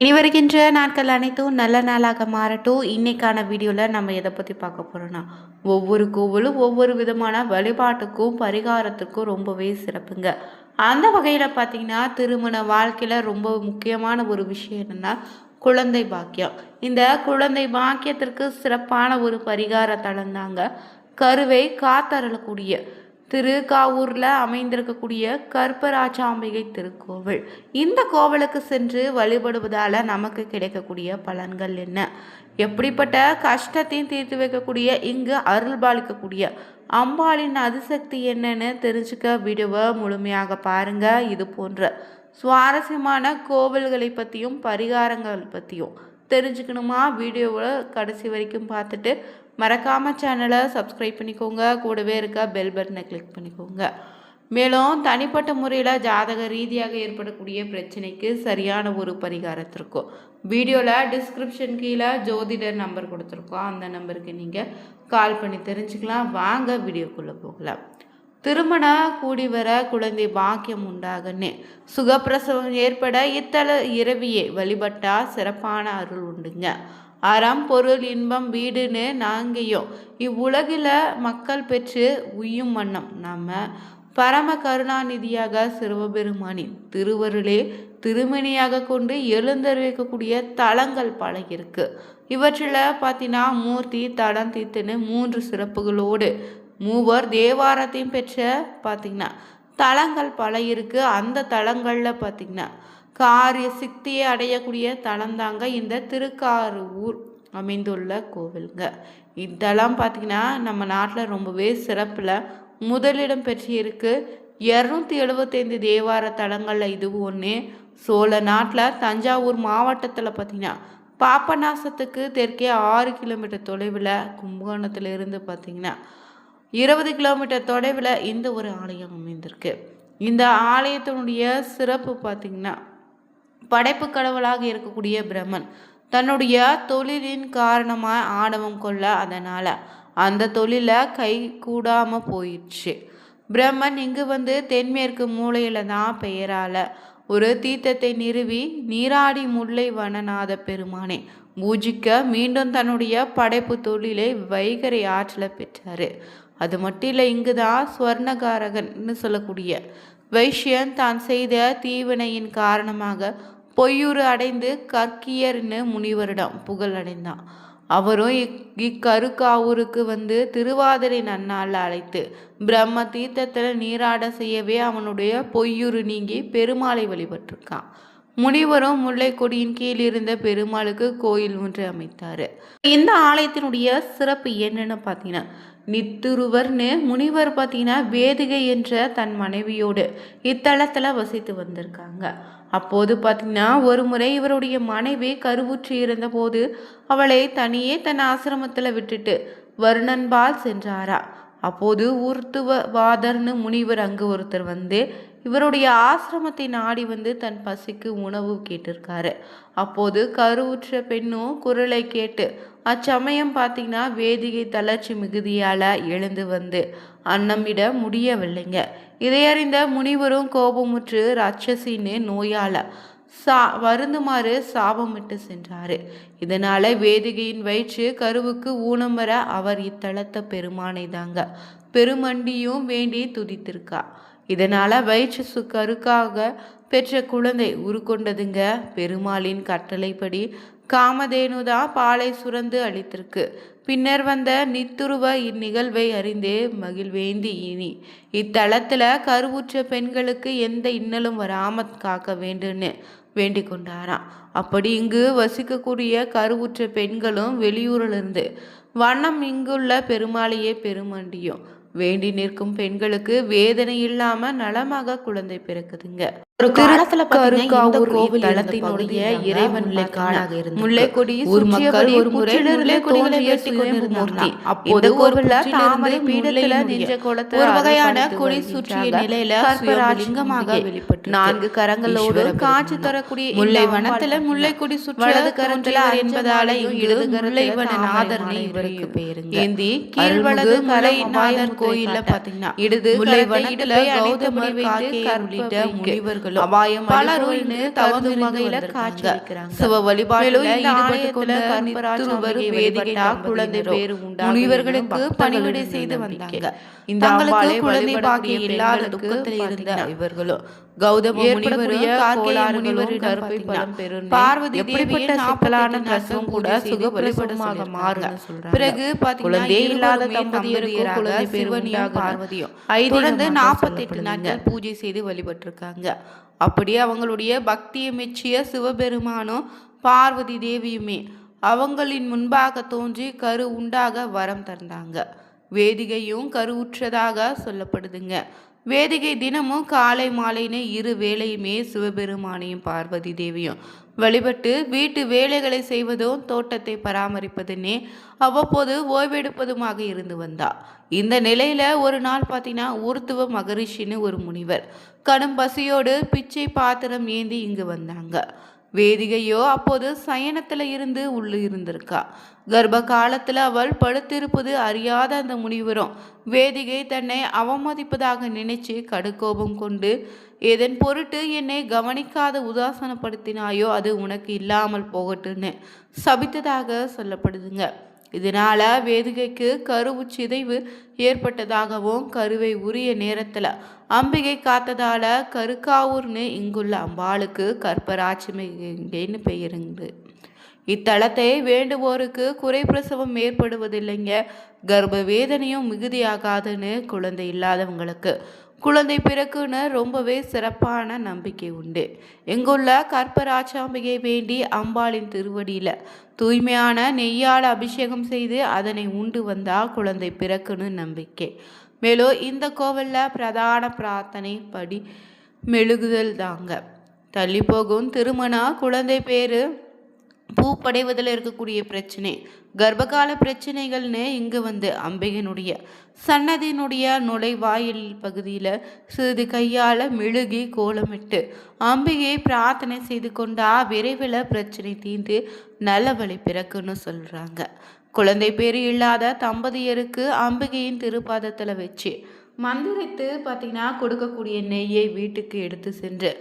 இனி வருகின்ற நாட்கள் அனைத்தும் நல்ல நாளாக மாறட்டும். இன்னைக்கான வீடியோவில் நம்ம எதை பற்றி பார்க்க போகிறோன்னா, ஒவ்வொரு கோவிலும் ஒவ்வொரு விதமான வழிபாட்டுக்கும் பரிகாரத்துக்கும் ரொம்பவே சிறப்புங்க. அந்த வகையில் பார்த்தீங்கன்னா, திருமண வாழ்க்கையில் ரொம்ப முக்கியமான ஒரு விஷயம் என்னென்னா குழந்தை பாக்கியம். இந்த குழந்தை பாக்கியத்திற்கு சிறப்பான ஒரு பரிகார தலம் தாங்க கருவை காத்தரளக்கூடிய திருக்காவூரில் அமைந்திருக்கக்கூடிய கற்பராச்சாம்பிகை திருக்கோவில். இந்த கோவிலுக்கு சென்று வழிபடுவதால் நமக்கு கிடைக்கக்கூடிய பலன்கள் என்ன, எப்படிப்பட்ட கஷ்டத்தையும் தீர்த்து வைக்கக்கூடிய இங்கு அருள்பாலிக்கக்கூடிய அம்பாளின் அதிசக்தி என்னன்னு தெரிஞ்சுக்க வீடியோவை முழுமையாக பாருங்க. இது போன்ற சுவாரஸ்யமான கோவில்களை பற்றியும் பரிகாரங்கள் பற்றியும் தெரிஞ்சுக்கணுமா, வீடியோவை கடைசி வரைக்கும் பார்த்துட்டு மறக்காமல் சேனலை சப்ஸ்கிரைப் பண்ணிக்கோங்க. கூடவே இருக்க பெல் பட்டனை கிளிக் பண்ணிக்கோங்க. மேலும் தனிப்பட்ட முறையில் ஜாதக ரீதியாக ஏற்படக்கூடிய பிரச்சனைக்கு சரியான ஒரு பரிகாரத்திற்கும் வீடியோவில் டிஸ்கிரிப்ஷன் கீழே ஜோதிடர் நம்பர் கொடுத்துருக்கோம். அந்த நம்பருக்கு நீங்கள் கால் பண்ணி தெரிஞ்சுக்கலாம். வாங்க வீடியோக்குள்ளே போகலாம். திருமண கூடி வர குழந்தை பாக்கியம் உண்டாகன்னு சுகப்பிரசவம் ஏற்பட இத்தல இரவியே வழிபட்டா சிறப்பான அருள் உண்டுங்க. அறம் பொருள் இன்பம் வீடுன்னு நாங்கையும் இவ்வுலகில் மக்கள் பெற்று உய்யும் வண்ணம் நம்ம பரம கருணாநிதியாக சிவபெருமானின் திருவருளே திருமணியாக கொண்டு எழுந்தறிவிக்கக்கூடிய தலங்கள் பல இருக்கு. இவற்றில் பார்த்தீங்கன்னா மூர்த்தி தடம் தீத்துன்னு 3 சிறப்புகளோடு மூவர் தேவாரத்தையும் பெற்ற பார்த்திங்கன்னா தலங்கள் பல இருக்குது. அந்த தலங்களில் பார்த்திங்கன்னா காரிய சித்தியை அடையக்கூடிய தலம் தாங்க இந்த திருக்காரூர் அமைந்துள்ள கோவிலுங்க. இதெல்லாம் பார்த்திங்கன்னா நம்ம நாட்டில் ரொம்பவே சிறப்பில் முதலிடம் பெற்று இருக்குது. 275 தேவார தலங்களில் இதுவும் ஒன்று. சோழ நாட்டில் தஞ்சாவூர் மாவட்டத்தில் பார்த்திங்கன்னா பாப்பநாசத்துக்கு தெற்கே 6 கிலோமீட்டர் தொலைவில் கும்பகோணத்தில் இருந்து பார்த்திங்கன்னா 20 கிலோமீட்டர் தொலைவில் இந்த ஒரு ஆலயம் அமைந்திருக்கு. இந்த ஆலயத்தினுடைய சிறப்பு பார்த்திங்கன்னா படைப்பு கடவுளாக இருக்கக்கூடிய பிரம்மன் தன்னுடைய தொழிலின் காரணமாக ஆணவம் கொள்ள அதனால் அந்த தொழிலை கை கூடாமல் போயிடுச்சு. பிரம்மன் இங்கு வந்து தென்மேற்கு மூலையில் தான் பெயரால் ஒரு தீர்த்தத்தை நிறுவி நீராடி முல்லை வனநாத பெருமானே பூஜிக்க மீண்டும் தன்னுடைய படைப்பு தொழிலை வைகரை ஆற்றில் பெற்றார். அது மட்டும் இல்லை, இங்கு தான் ஸ்வர்ணகாரகன்னு சொல்லக்கூடிய வைஷ்யன் தான் செய்த தீவினையின் காரணமாக பொய்யுறு அடைந்து கற்கியர்னு முனிவரிடம் புகழ் அடைந்தான். அவரும் இக்கருக்காவூருக்கு வந்து திருவாதிரை நன்னாள் அழைத்து பிரம்ம தீர்த்தத்தில் நீராட செய்யவே அவனுடைய பொய்யுறு நீங்கி பெருமாளை வழிபட்டிருக்கான். முனிவரும் முல்லை கொடியின் கீழ் இருந்த பெருமாளுக்கு கோயில் ஒன்று அமைத்தார். இந்த ஆலயத்தினுடைய சிறப்பு என்னன்னு பார்த்தீங்கன்னா, நித்துருவர்னு முனிவர் பார்த்தீங்கன்னா வேதிகை என்ற தன் மனைவியோடு இத்தலத்தில் வசித்து வந்திருக்காங்க. அப்போது பார்த்தீங்கன்னா ஒரு முறை இவருடைய மனைவி கருவுற்று இருந்தபோது அவளை தனியே தன் ஆசிரமத்தில் விட்டுட்டு வருணன்பால் சென்றாரா. அப்போது ஊர்த்துவாதர்னு முனிவர் அங்கு ஒருத்தர் வந்து இவருடைய ஆசிரமத்தை நாடி வந்து தன் பசிக்கு உணவு கேட்டிருக்காரு. அப்போது கருவுற்ற பெண்ணும் குரலை கேட்டு அச்சமயம் பார்த்தீங்கன்னா வேதிகை தளர்ச்சி மிகுதியால் எழுந்து வந்து அன்னமிட முடியவில்லைங்க. இதையறிந்த முனிவரும் கோபமுற்று ராட்சசின்னு நோயால் வருந்துமாறு சாபமிட்டு சென்றாரு. இதனால வேதிகையின் வயிற்று கருவுக்கு ஊனம் வர அவர் இத்தலத்த பெருமானை தாங்க பெருமண்டியும் வேண்டி துதித்திருக்கா. இதனால வயிற்று கருக்காக பெற்ற குழந்தை உருக்கொண்டதுங்க. பெருமாளின் கட்டளைப்படி காமதேனுதான் பாலை சுரந்து அளித்திருக்கு. பின்னர் வந்த நித்துருவ இந்நிகழ்வை அறிந்தே மகிழ்வேந்தி இனி இத்தலத்தில் கருவுற்ற பெண்களுக்கு எந்த இன்னலும் வராம காக்க வேண்டும்னு வேண்டிக் கொண்டாராம். அப்படி இங்கு வசிக்கக்கூடிய கருவுற்ற பெண்களும் வெளியூரிலிருந்து வண்ணம் இங்குள்ள பெருமாளையே பெருமண்டியும் வேண்டி நிற்கும் பெண்களுக்கு வேதனை இல்லாம நலமாக குழந்தை பிறக்குதுங்க. ஒரு காலத்துல தலத்தினுடைய இறைவன் முல்லைக்கொடி ஒரு முறை அப்போது தாமரை பீடத்துல நின்ற கோலத்தை ஒரு வகையான கொடி சுற்றிய நிலையில லிங்கமாக வெளிப்பட்டு 4 கரங்களோடு காட்சி தரக்கூடிய முல்லை வனத்துல முல்லைக்கொடி சுற்றுவது கரத்துல என்பதால இடது கரலை நாதர்னு இவருக்கு பெயருங்க. ஏந்தி கீழ்வலது கரை நாதர் கோயில்ல பாத்தீங்கன்னா முல்லை வனத்துல கௌதமர் காக்கேயர் உள்ளிட்ட முனிவர்களும் அபாயம் பலரும் தவறும் வகையில காட்சி அளிக்கிறாங்க. சிவ வழிபாடுல ஈடுபட்டுள்ள கற்பராஜர் வேதிகா குழந்தை பேரு உண்டா முனிவர்களுக்கு பணிவிடை செய்து வந்தாங்க. இந்த அம்பாளை குழந்தை பாக்கியம் இல்லாத துக்கத்தில் இருந்த இவர்களும் கௌதம முனிவரும் கார்கேய முனிவரின் கருப்பை பலம் பெறும் பார்வதி எப்படிப்பட்ட சிக்கலான கஷ்டம் கூட சுகப்பிரசவமாக மாறும். பிறகு குழந்தை இல்லாத தம்பதியராக சிவனியும் பார்வதியும் தொடர்ந்து 48 நாட்கள் பூஜை செய்து வழிபட்டிருக்காங்க. அப்படியே அவங்களுடைய பக்தியை மெச்சிய சிவபெருமானும் பார்வதி தேவியுமே அவங்களின் முன்பாக தோன்றி கரு உண்டாக வரம் தந்தாங்க. வேதிகையும் கருவுற்றதாக சொல்லப்படுதுங்க. வேதிகை தினமும் காலை மாலைன்னு 2 வேளையுமே சிவபெருமானையும் பார்வதி தேவியும் வழிபட்டு வீட்டு வேலைகளை செய்வதும் தோட்டத்தை பராமரிப்பதுன்னே அவ்வப்போது ஓய்வெடுப்பதுமாக இருந்து வந்தா. இந்த நிலையில ஒரு நாள் பார்த்தீங்கன்னா ஊர்த்துவ மகரிஷின்னு ஒரு முனிவர் கடும் பசியோடு பிச்சை பாத்திரம் ஏந்தி இங்கு வந்தாங்க. வேதிகையோ அப்போது சயனத்துல இருந்து உள்ளு இருந்திருக்கா. கர்ப்ப காலத்துல அவள் படுத்திருப்பது அறியாத அந்த முனிவரும் வேதிகை தன்னை அவமதிப்பதாக நினைச்சு கடுக்கோபம் கொண்டு எதன் பொருட்டு என்னை கவனிக்காத உதாசனப்படுத்தினாயோ அது உனக்கு இல்லாமல் போகட்டுன்னு சபித்ததாக சொல்லப்படுதுங்க. இதனால வேதிகைக்கு கருவு சிதைவு ஏற்பட்டதாகவும் கருவை உரிய நேரத்துல அம்பிகை காத்ததால கருக்காவூர்னு இங்குள்ள அம்பாளுக்கு கற்பராட்சிமைன்னு பெயருண்டு. இத்தலத்தை வேண்டுவோருக்கு குறைப்பிரசவம் ஏற்படுவதில்லைங்க. கர்ப்ப வேதனையும் மிகுதியாகாதுன்னு குழந்தை இல்லாதவங்களுக்கு குழந்தை பிறக்குன்னு ரொம்பவே சிறப்பான நம்பிக்கை உண்டு. எங்குள்ள கற்பராட்சாம்பிகை வேண்டி அம்பாளின் திருவடியில தூய்மையான நெய்யால் அபிஷேகம் செய்து அதனை உண்டு வந்தா குழந்தை பிறக்குன்னு நம்பிக்கை. மேலும் இந்த கோவில்ல பிரதான பிரார்த்தனை படி மெழுகுதல் தாங்க. தள்ளி போகும் திருமணம், குழந்தை பேரு, பூப்படைவதில் இருக்கக்கூடிய பிரச்சனை, கர்ப்பகால பிரச்சனைகள்னு இங்கு வந்து அம்பிகையினுடைய சன்னதியினுடைய நுழைவாயில் பகுதியில் சிறிது கையால் மெழுகி கோலமிட்டு அம்பிகையை பிரார்த்தனை செய்து கொண்டா விரைவில் பிரச்சனை தீர்ந்து நல்ல வழி பிறக்குன்னு சொல்கிறாங்க. குழந்தை பேரு இல்லாத தம்பதியருக்கு அம்பிகையின் திருப்பாதத்தில் வச்சு மந்திரித்து பார்த்தீங்கன்னா கொடுக்கக்கூடிய நெய்யை வீட்டுக்கு எடுத்து சென்று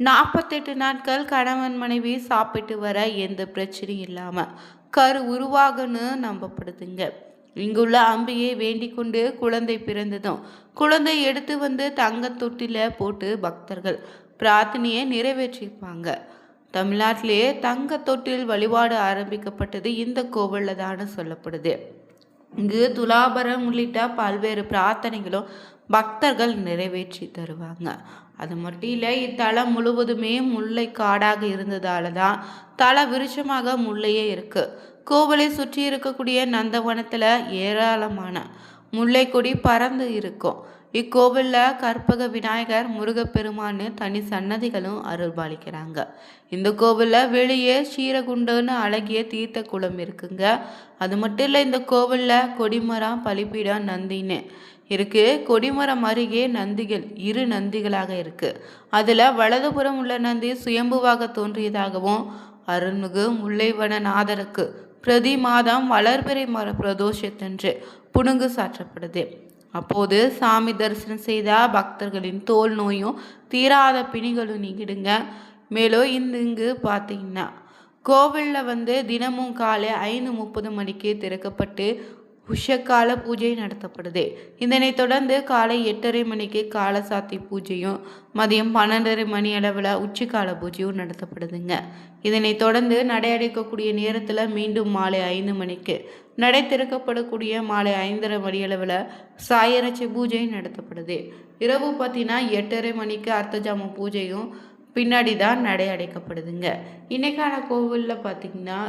48 நாட்கள் கணவன் மனைவி சாப்பிட்டு வர எந்த பிரச்சனையும் இல்லாமல் கரு உருவாகுன்னு நம்பப்படுதுங்க. இங்குள்ள அம்பியை வேண்டிக் கொண்டு குழந்தை பிறந்ததும் குழந்தை எடுத்து வந்து தங்க தொட்டில போட்டு பக்தர்கள் பிரார்த்தனையை நிறைவேற்றிருப்பாங்க. தமிழ்நாட்டிலேயே தங்க தொட்டில் வழிபாடு ஆரம்பிக்கப்பட்டது இந்த கோவிலில் தான் சொல்லப்படுது. இங்கு துலாபரம் உள்ளிட்ட பல்வேறு பிரார்த்தனைகளும் பக்தர்கள் நிறைவேற்றி தருவாங்க. அது மட்டும் இல்லை, இத்தலம் முழுவதுமே முல்லை காடாக இருந்ததால தான் தல விருட்சமாக முல்லையே இருக்கு. கோவிலை சுற்றி இருக்கக்கூடிய நந்தவனத்தில் ஏராளமான முல்லை கொடி பறந்து இருக்கும். இக்கோவிலில் கற்பக விநாயகர், முருகப்பெருமான்னு தனி சன்னதிகளும் அருள்பாலிக்கிறாங்க. இந்த கோவிலில் வெளியே சீரகுண்டுன்னு அழகிய தீர்த்த குளம் இருக்குங்க. அது மட்டும் இல்லை, இந்த கோவிலில் கொடிமரம், பலிப்பீடம், நந்தின்னு இருக்கு. கொடிமரம் அருகே நந்திகள் 2 நந்திகளாக இருக்கு. அதில் வலதுபுறம் உள்ள நந்தி சுயம்புவாக தோன்றியதாகவும் அருள்மிகு முல்லைவனநாதருக்கு பிரதி மாதம் வளர்பிறை மர பிரதோஷத்தன்று புணுங்கு சாற்றப்படுது. அப்போது சாமி தரிசனம் செய்தால் பக்தர்களின் தோல் நோயும் தீராத பிணிகளும் நீங்கிடுங்க. மேலும் இங்கு பார்த்தீங்கன்னா கோவிலில் தினமும் காலை 5:30 மணிக்கு திறக்கப்பட்டு உஷக்கால பூஜை நடத்தப்படுது. இதனை தொடர்ந்து காலை 8:30 மணிக்கு காலசாத்தி பூஜையும் மதியம் 12:30 மணி அளவில் உச்சிக்கால பூஜையும் நடத்தப்படுதுங்க. இதனை தொடர்ந்து நடை அடைக்கக்கூடிய நேரத்தில் மீண்டும் மாலை 5 மணிக்கு நடை திறக்கப்படக்கூடிய மாலை 5:30 மணி அளவில் சாயரட்சி பூஜை நடத்தப்படுது. இரவு பார்த்தீங்கன்னா 8:30 மணிக்கு அர்த்தஜாம பூஜையும் பின்னாடி தான் நடை அடைக்கப்படுதுங்க. இன்னைக்கான கோவிலில் பார்த்திங்கன்னா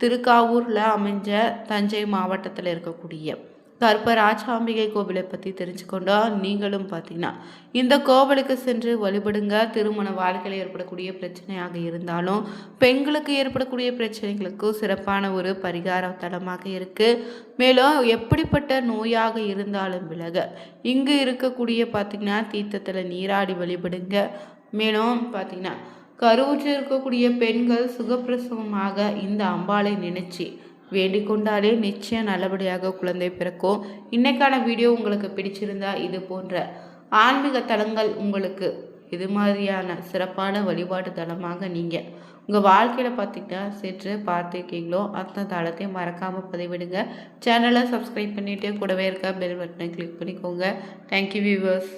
திருக்காவூரில் அமைஞ்ச தஞ்சை மாவட்டத்தில் இருக்கக்கூடிய கற்பராஜாம்பிகை கோவிலை பற்றி தெரிஞ்சுக்கொண்டா நீங்களும் பார்த்தீங்கன்னா இந்த கோவிலுக்கு சென்று வழிபடுங்க. திருமண வாழ்க்கையில் ஏற்படக்கூடிய பிரச்சனையாக இருந்தாலும் பெண்களுக்கு ஏற்படக்கூடிய பிரச்சனைகளுக்கும் சிறப்பான ஒரு பரிகார தலமாக இருக்குது. மேலும் எப்படிப்பட்ட நோயாக இருந்தாலும் விலக இங்கு இருக்கக்கூடிய பார்த்திங்கன்னா தீர்த்தத்தில் நீராடி வழிபடுங்க. மேலும் பார்த்திங்கன்னா கருவுற்று இருக்கக்கூடிய பெண்கள் சுகப்பிரசவமாக இந்த அம்பாளை நினைச்சு வேண்டிக் கொண்டாலே நிச்சயம் நல்லபடியாக குழந்தை பிறக்கும். இன்னைக்கான வீடியோ உங்களுக்கு பிடிச்சிருந்தா இது போன்ற ஆன்மீக தலங்கள் உங்களுக்கு இது மாதிரியான சிறப்பான வழிபாட்டு தலமாக நீங்கள் உங்கள் வாழ்க்கையில் பார்த்திங்கன்னா சென்று பார்த்துருக்கீங்களோ அந்த தளத்தையும் மறக்காமல் பதிவிடுங்க. சேனலை சப்ஸ்கிரைப் பண்ணிவிட்டு கூடவே இருக்க பெல் பட்டனை கிளிக் பண்ணிக்கோங்க. Thank you viewers.